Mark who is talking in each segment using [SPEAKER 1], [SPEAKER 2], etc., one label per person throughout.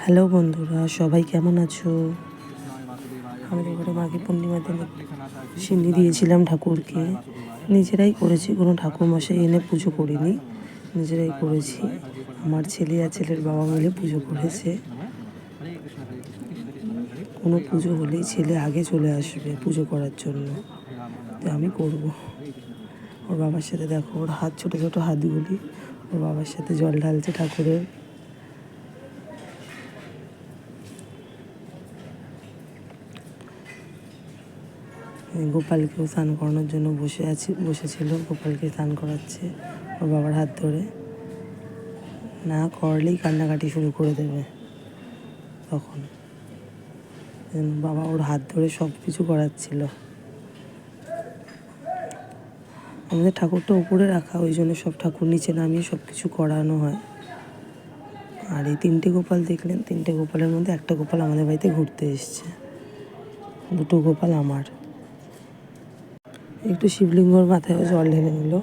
[SPEAKER 1] Hello বন্ধুরা, সবাই কেমন আছো? আমাদের ঘরে মাঘী পূর্ণিমার দিনে সিন্নি দিয়েছিলাম ঠাকুরকে। নিজেরাই করেছি, কোনো ঠাকুরমশাই এনে পুজো করিনি, নিজেরাই করেছি। আমার ছেলে আর ছেলের বাবা মিলে পুজো করেছে। কোনো পুজো হলেই ছেলে আগে চলে আসবে পুজো করার জন্য, তো আমি করব। ওর বাবার সাথে দেখো, ওর হাত, ছোটো ছোটো হাতগুলি ওর বাবার সাথে জল ঢালছে ঠাকুরের। গোপালকেও স্নান করানোর জন্য বসেছিল, গোপালকে স্নান করাচ্ছে ওর বাবার হাত ধরে। না করলেই কান্নাকাটি শুরু করে দেবে তখন। বাবা ওর হাত ধরে সব কিছু করাচ্ছিল। আমাদের ঠাকুরটা উপরে রাখা, ওই জন্য সব ঠাকুর নিচে নামিয়ে সব কিছু করানো হয়। আর এই 3টে গোপাল দেখলেন, 3টে গোপালের মধ্যে একটা গোপাল আমাদের বাড়িতে ঘুরতে এসছে, 2টো গোপাল আমার। একটু শিবলিঙ্গর মাথায়ও জল ঢেলে নিল।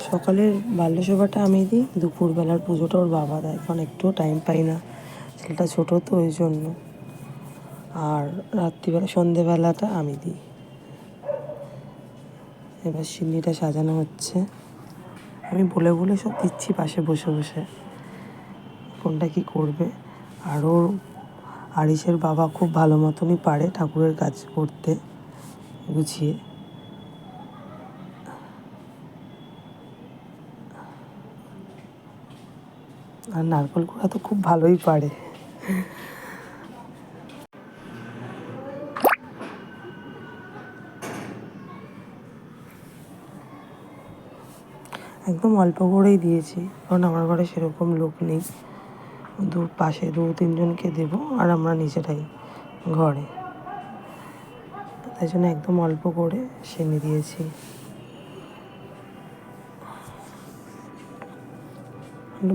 [SPEAKER 1] সকালের বাল্যসভাটা আমি দিই, দুপুরবেলার পুজোটা ওর বাবা দেয়, কারণ একটুও টাইম পাই না, ছেলেটা ছোটো তো ওই জন্য। আর রাত্রিবেলা সন্ধেবেলাটা আমি দিই। এবার সিন্নিটা সাজানো হচ্ছে, আমি বলে বলে সব দিচ্ছি পাশে বসে বসে কোনটা কী করবে। আর ওর আরিসের বাবা খুব ভালো মতনই পারে ঠাকুরের কাজ করতে গুছিয়ে। আর নারকেল কুড়া তো খুব ভালোই পারে। একদম অল্প করেই দিয়েছি, কারণ আমার ঘরে সেরকম লোক নেই। পাশে 2-3জনকে দেবো, আর আমরা নিজেরাই ঘরে, তাই জন্য একদম অল্প করে সিন্নি দিয়েছি।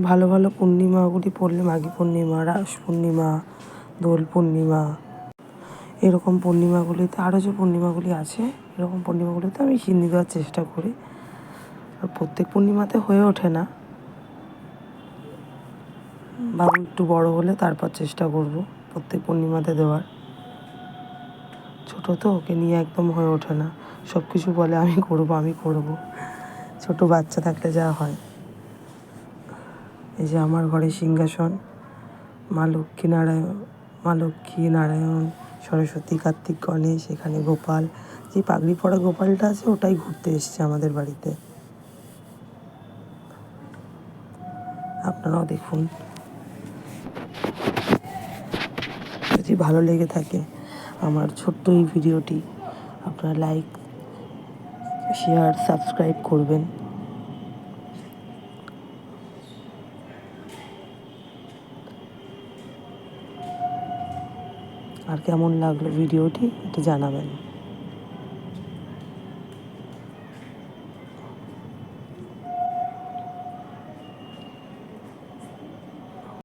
[SPEAKER 1] ভালো ভালো পূর্ণিমাগুলি পড়লে, মাঘী পূর্ণিমা, রাস পূর্ণিমা, দোল পূর্ণিমা, এরকম পূর্ণিমাগুলিতে, আরও যে পূর্ণিমাগুলি আছে এরকম পূর্ণিমাগুলিতে আমি সিন্নি দেওয়ার চেষ্টা করি। আর প্রত্যেক পূর্ণিমাতে হয়ে ওঠে না, বাবু একটু বড় হলে তারপর চেষ্টা করব প্রত্যেক পূর্ণিমাতে দেওয়ার। ছোটো তো, ওকে নিয়ে একদম হয়ে ওঠে না, সব কিছু বলে আমি করব। ছোটো বাচ্চা থাকলে যা হয়। এই যে আমার ঘরে সিংহাসন, মা লক্ষ্মী নারায়ণ, সরস্বতী, কার্তিক, গণেশ, এখানে গোপাল। যে পাগড়ি পরা গোপালটা আছে ওটাই ঘুরতে এসছে আমাদের বাড়িতে। আপনারাও দেখুন। যদি ভালো লেগে থাকে আমার ছোট্ট এই ভিডিওটি, আপনারা লাইক, শেয়ার, সাবস্ক্রাইব করবেন। আর কেমন লাগলো ভিডিওটি একটু জানাবেন।